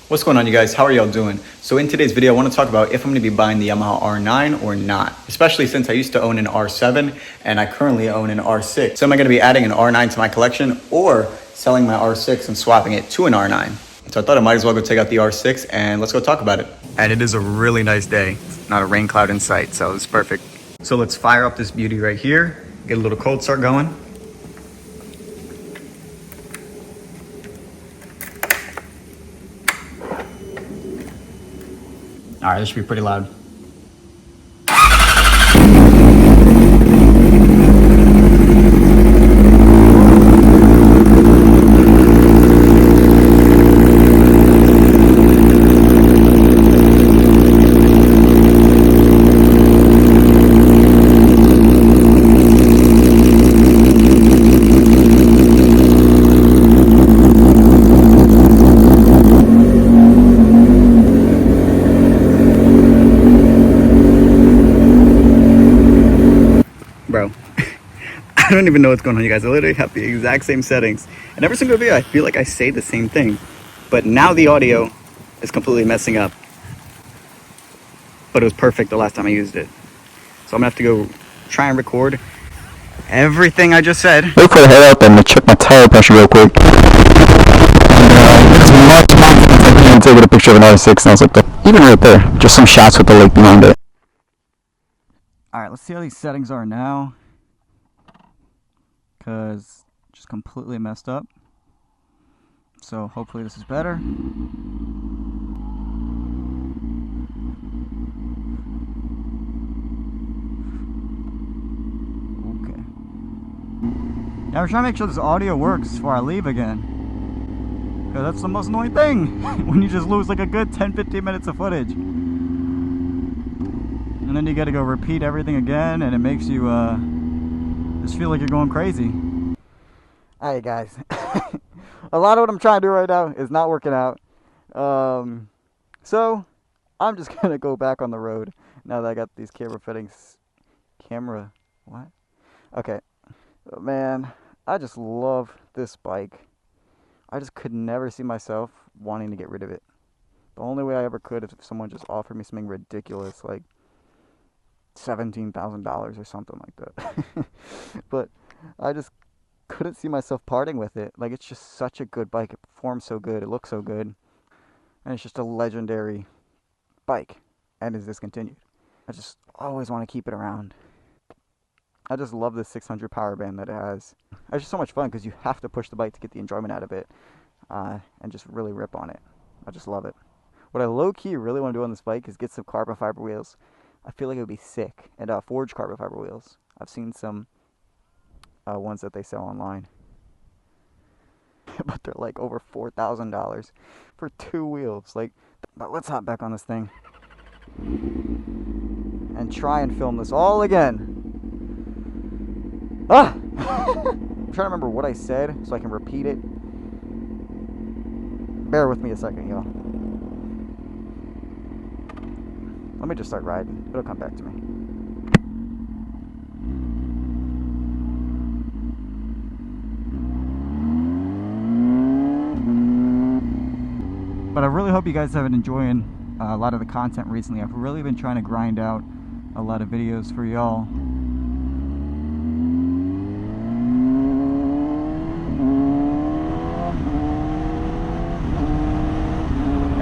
What's going on, you guys? How are y'all doing? So in today's video, I want to talk about if I'm going to be buying the Yamaha R9 or not, especially since I used to own an R7 and I currently own an R6. So am I going to be adding an R9 to my collection or selling my R6 and swapping it to an R9? So I thought I might as well go take out the R6 and let's go talk about it. And it is a really nice day. Not a rain cloud in sight, so it's perfect. So let's fire up this beauty right here, get a little cold start going. All right, this should be pretty loud. Bro, I don't even know what's going on, you guys. I literally have the exact same settings. And every single video, I feel like I say the same thing. But now the audio is completely messing up. But it was perfect the last time I used it. So I'm gonna have to go try and record everything I just said. Wait for the head up and check my tire pressure real quick. It's much confidence I can take a picture of an R6 and I was like, even right there, just some shots with the lake behind it. Alright, let's see how these settings are now. Because just completely messed up. So hopefully this is better. Okay. Now we're trying to make sure this audio works before I leave again. Because that's the most annoying thing. When you just lose like a good 10-15 minutes of footage. And then you gotta go repeat everything again, and it makes you just feel like you're going crazy. Alright guys, a lot of what I'm trying to do right now is not working out. So I'm just gonna go back on the road now that I got these camera fittings. What? Okay. But man, I just love this bike. I just could never see myself wanting to get rid of it. The only way I ever could is if someone just offered me something ridiculous like $17,000 or something like that. But I just couldn't see myself parting with it. Like, it's just such a good bike. It performs so good. It looks so good. And it's just a legendary bike and is discontinued. I just always want to keep it around. I just love this 600 power band that it has. It's just so much fun because you have to push the bike to get the enjoyment out of it and just really rip on it. I just love it. What I low-key really want to do on this bike is get some carbon fiber wheels. I feel like it would be sick. And forged carbon fiber wheels. I've seen some ones that they sell online. But they're like over $4,000 for 2 wheels. Like, but let's hop back on this thing. And try and film this all again. Ah! I'm trying to remember what I said so I can repeat it. Bear with me a second, y'all. Let me just start riding. It'll come back to me. But I really hope you guys have been enjoying a lot of the content recently. I've really been trying to grind out a lot of videos for y'all.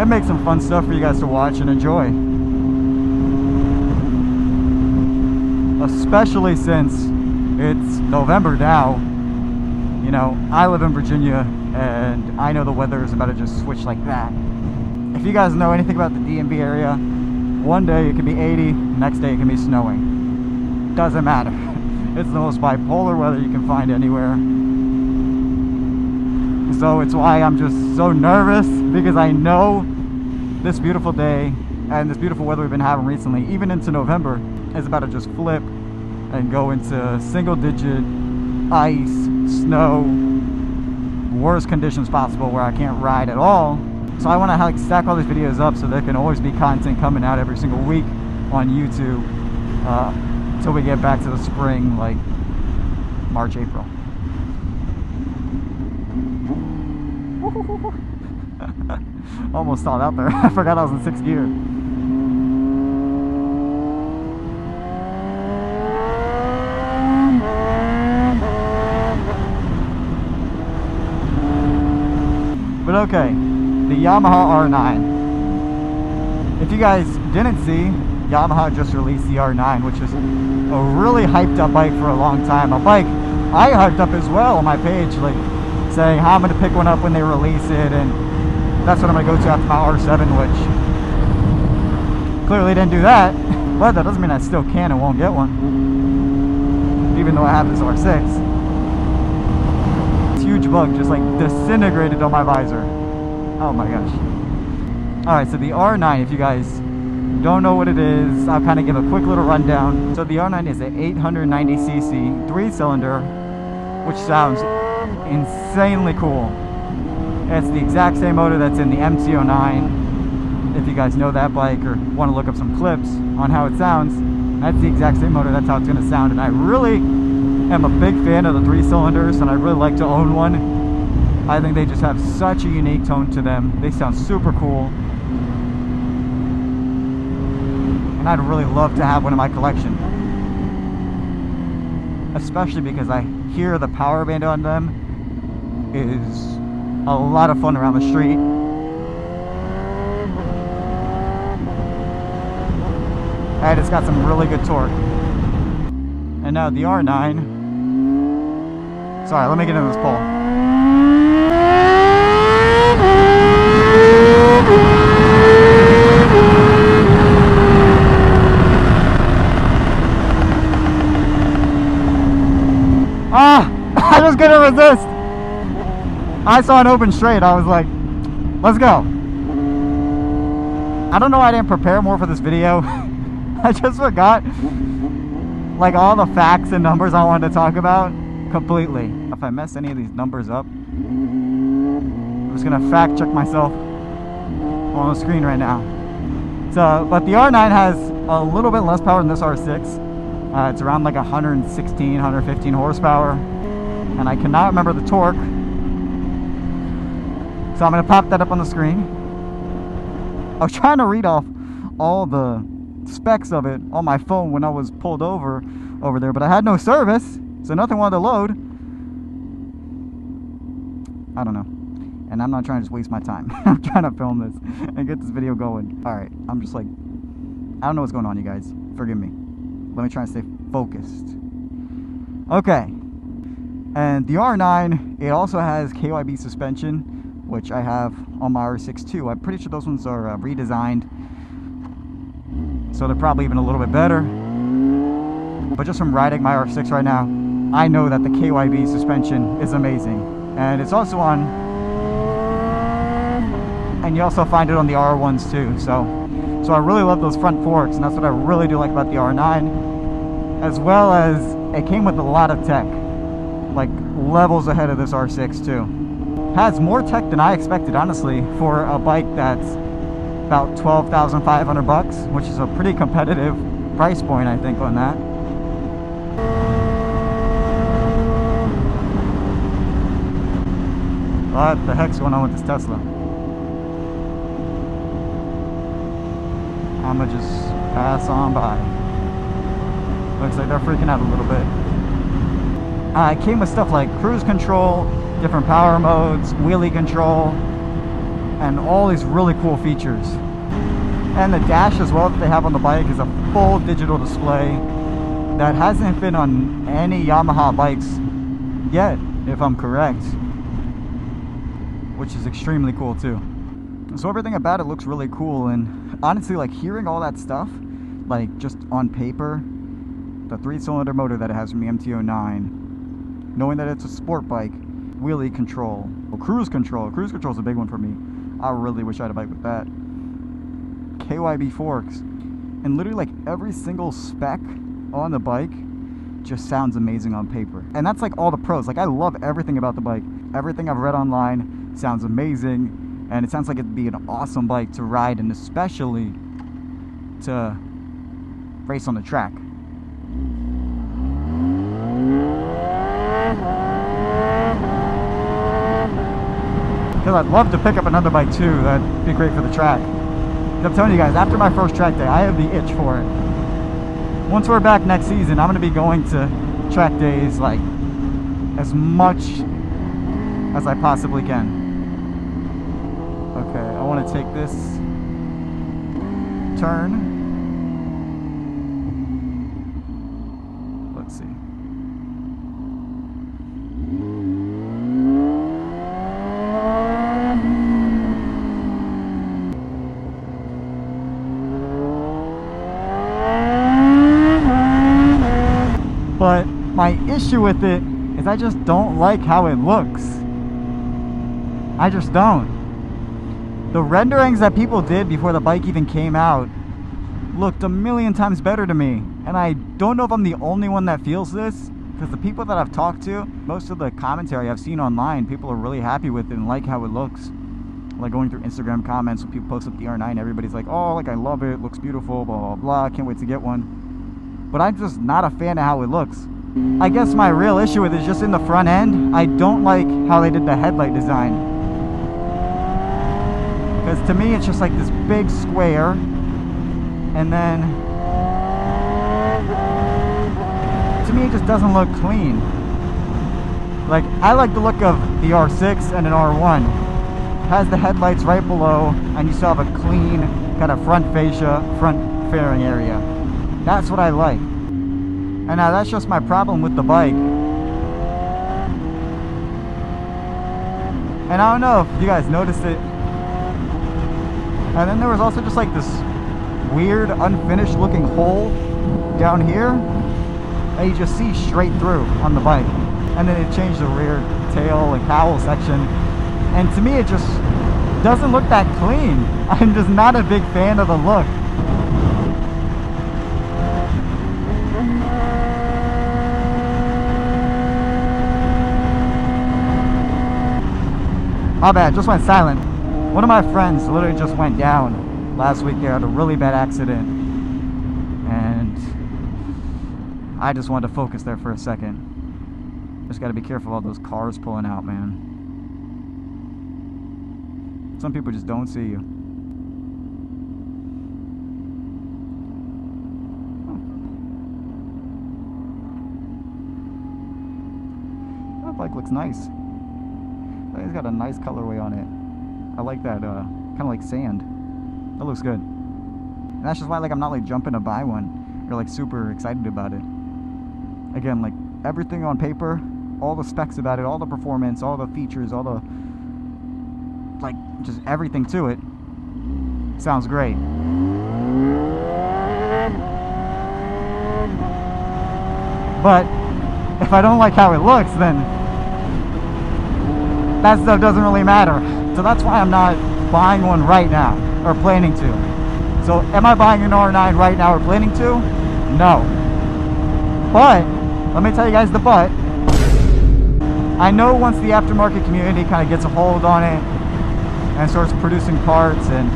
It makes some fun stuff for you guys to watch and enjoy. Especially since it's November now. You know, I live in Virginia and I know the weather is about to just switch like that. If you guys know anything about the DMV area, one day it can be 80, next day it can be snowing. Doesn't matter. It's the most bipolar weather you can find anywhere. So it's why I'm just so nervous, because I know this beautiful day and this beautiful weather we've been having recently, even into November, is about to just flip and go into single-digit ice, snow, worst conditions possible where I can't ride at all. So I want to like stack all these videos up so there can always be content coming out every single week on YouTube until we get back to the spring, like March, April. Almost stalled out there. I forgot I was in 6th gear. But okay, the Yamaha R9. If you guys didn't see, Yamaha just released the R9, which is a really hyped up bike for a long time. A bike I hyped up as well on my page, like saying how I'm going to pick one up when they release it, and that's what I'm going to go to after my R7, which clearly didn't do that. But that doesn't mean I still can and won't get one, even though I have this R6. This huge bug just like disintegrated on my visor. Oh my gosh. Alright, so the R9, if you guys don't know what it is, I'll kind of give a quick little rundown. So the R9 is an 890cc 3-cylinder, which sounds insanely cool. It's the exact same motor that's in the MT-09. If you guys know that bike or want to look up some clips on how it sounds, that's the exact same motor, that's how it's going to sound. And I really am a big fan of the 3-cylinders, and I really like to own one. I think they just have such a unique tone to them. They sound super cool. And I'd really love to have one in my collection. Especially because I hear the power band on them is a lot of fun around the street. And it's got some really good torque. And now the R9. Sorry, let me get into this pole. Ah! I just couldn't resist! I saw an open straight, I was like, let's go. I don't know why I didn't prepare more for this video. I just forgot like all the facts and numbers I wanted to talk about completely. If I mess any of these numbers up, I'm just gonna fact check myself on the screen right now. So, but the R9 has a little bit less power than this R6. It's around like 116, 115 horsepower, and I cannot remember the torque. So I'm gonna pop that up on the screen. I was trying to read off all the specs of it on my phone when I was pulled over there, but I had no service, so nothing wanted to load. I don't know, and I'm not trying to just waste my time. I'm trying to film this and get this video going. All right, I'm just like, I don't know what's going on, you guys. Forgive me. Let me try and stay focused. Okay, and the R9, it also has KYB suspension, which I have on my R6 too. I'm pretty sure those ones are redesigned, so they're probably even a little bit better. But just from riding my R6 right now, I know that the KYB suspension is amazing. And it's also on, and you also find it on the R1s too. So I really love those front forks, and that's what I really do like about the R9. As well as it came with a lot of tech, like levels ahead of this R6 too. Has more tech than I expected, honestly, for a bike that's about 12,500 bucks, which is a pretty competitive price point, I think, on that. What the heck's going on with this Tesla? I'ma just pass on by. Looks like they're freaking out a little bit. It came with stuff like cruise control, different power modes, wheelie control, and all these really cool features. And the dash as well that they have on the bike is a full digital display that hasn't been on any Yamaha bikes yet, if I'm correct, which is extremely cool too. So everything about it looks really cool, and honestly, like hearing all that stuff, like just on paper, the 3-cylinder motor that it has from the MT-09, knowing that it's a sport bike, wheelie control, well, cruise control is a big one for me. I really wish I had a bike with that. KYB forks, and literally like every single spec on the bike just sounds amazing on paper. And that's like all the pros. Like I love everything about the bike. Everything I've read online sounds amazing, and it sounds like it'd be an awesome bike to ride, and especially to race on the track. because I'd love to pick up another bike too. That'd be great for the track. I'm telling you guys, after my first track day, I have the itch for it. Once we're back next season, I'm going to be going to track days like as much as I possibly can. Okay, I want to take this turn. Let's see. But my issue with it is I just don't like how it looks. I just don't. The renderings that people did before the bike even came out looked a million times better to me. And I don't know if I'm the only one that feels this, because the people that I've talked to, most of the commentary I've seen online, people are really happy with it and like how it looks. Like going through Instagram comments when people post up the R9, everybody's like, oh, like I love it, looks beautiful, blah, blah, blah, can't wait to get one. But I'm just not a fan of how it looks. I guess my real issue with it is just in the front end. I don't like how they did the headlight design. Because to me, it's just like this big square. And then, to me, it just doesn't look clean. Like, I like the look of the R6 and an R1. It has the headlights right below, and you still have a clean kind of front fascia, front fairing area. That's what I like. And now that's just my problem with the bike. And I don't know if you guys noticed it. And then there was also just like this weird unfinished looking hole down here that you just see straight through on the bike. And then it changed the rear tail and cowl section. And to me it just doesn't look that clean. I'm just not a big fan of the look. My bad, just went silent. One of my friends literally just went down last week. They had a really bad accident. And I just wanted to focus there for a second. Just gotta be careful of all those cars pulling out, man. Some people just don't see you. That bike looks nice. It's got a nice colorway on it. I like that, kind of like sand. That looks good. And that's just why, like, I'm not like jumping to buy one or like super excited about it. Again, like everything on paper, all the specs about it, all the performance, all the features, all the like just everything to it sounds great. But if I don't like how it looks, then that stuff doesn't really matter. So that's why I'm not buying one right now, or planning to. So am I buying an R9 right now or planning to? No. But, let me tell you guys the but. I know once the aftermarket community kind of gets a hold on it and starts producing parts and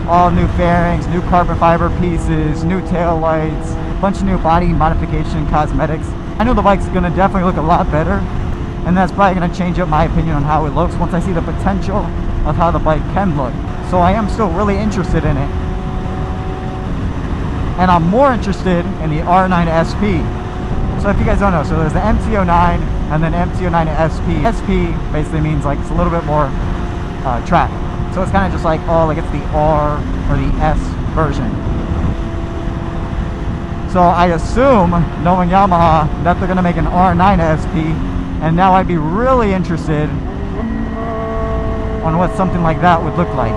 all new fairings, new carbon fiber pieces, new tail lights, a bunch of new body modification cosmetics, I know the bike's gonna definitely look a lot better. And that's probably going to change up my opinion on how it looks once I see the potential of how the bike can look. So I am still really interested in it. And I'm more interested in the R9 SP. So if you guys don't know, so there's the MT09 and then MT09 SP. SP basically means like it's a little bit more track. So it's kind of just like, oh, like it's the R or the S version. So I assume, knowing Yamaha, that they're going to make an R9 SP. And now I'd be really interested on what something like that would look like.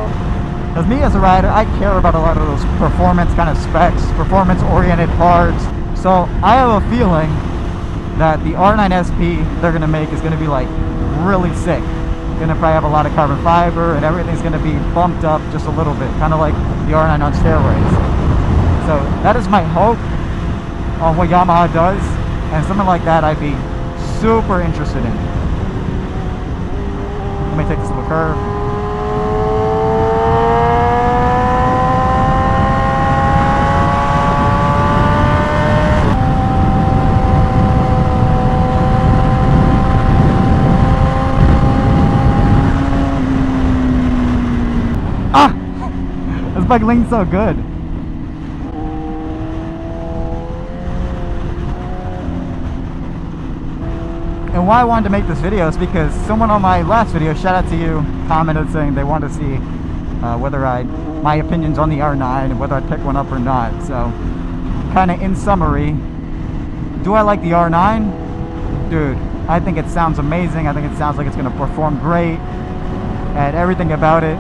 Because me as a rider, I care about a lot of those performance kind of specs, performance-oriented parts. So I have a feeling that the R9 SP they're going to make is going to be like really sick. Going to probably have a lot of carbon fiber and everything's going to be bumped up just a little bit. Kind of like the R9 on steroids. So that is my hope on what Yamaha does. And something like that I'd be super interested in. Let me take this little curve. Ah! This bike leans so good. And why I wanted to make this video is because someone on my last video, shout out to you, commented saying they wanted to see whether my opinions on the R9 and whether I'd pick one up or not. So, kind of in summary, do I like the R9? Dude, I think it sounds amazing. I think it sounds like it's going to perform great. And everything about it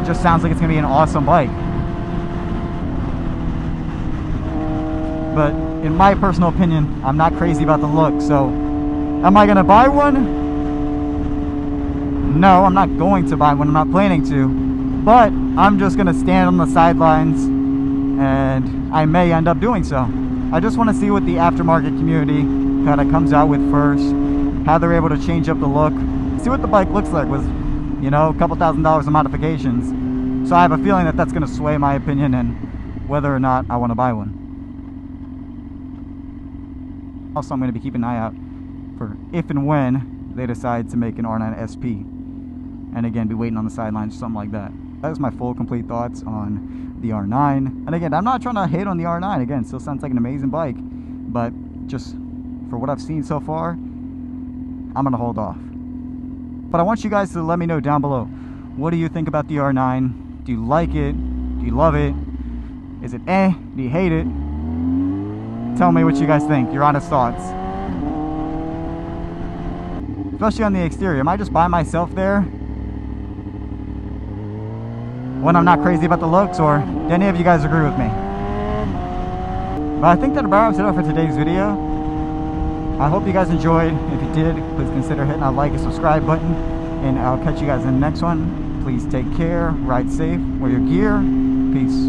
just sounds like it's going to be an awesome bike. But in my personal opinion, I'm not crazy about the look. So, am I going to buy one? No, I'm not going to buy one. I'm not planning to. But I'm just going to stand on the sidelines, and I may end up doing so. I just want to see what the aftermarket community kind of comes out with first, how they're able to change up the look, see what the bike looks like with, you know, a couple $1,000s of modifications. So I have a feeling that that's going to sway my opinion and whether or not I want to buy one. Also, I'm going to be keeping an eye out for if and when they decide to make an R9 SP. And again, be waiting on the sidelines or something like that. That is my full, complete thoughts on the R9. And again, I'm not trying to hate on the R9. Again, it still sounds like an amazing bike. But just for what I've seen so far, I'm going to hold off. But I want you guys to let me know down below. What do you think about the R9? Do you like it? Do you love it? Is it eh? Do you hate it? Tell me what you guys think, your honest thoughts. Especially on the exterior. Am I just by myself there when I'm not crazy about the looks, or do any of you guys agree with me? But I think that about wraps it up for today's video. I hope you guys enjoyed. If you did, please consider hitting that like and subscribe button, and I'll catch you guys in the next one. Please take care, ride safe, wear your gear. Peace.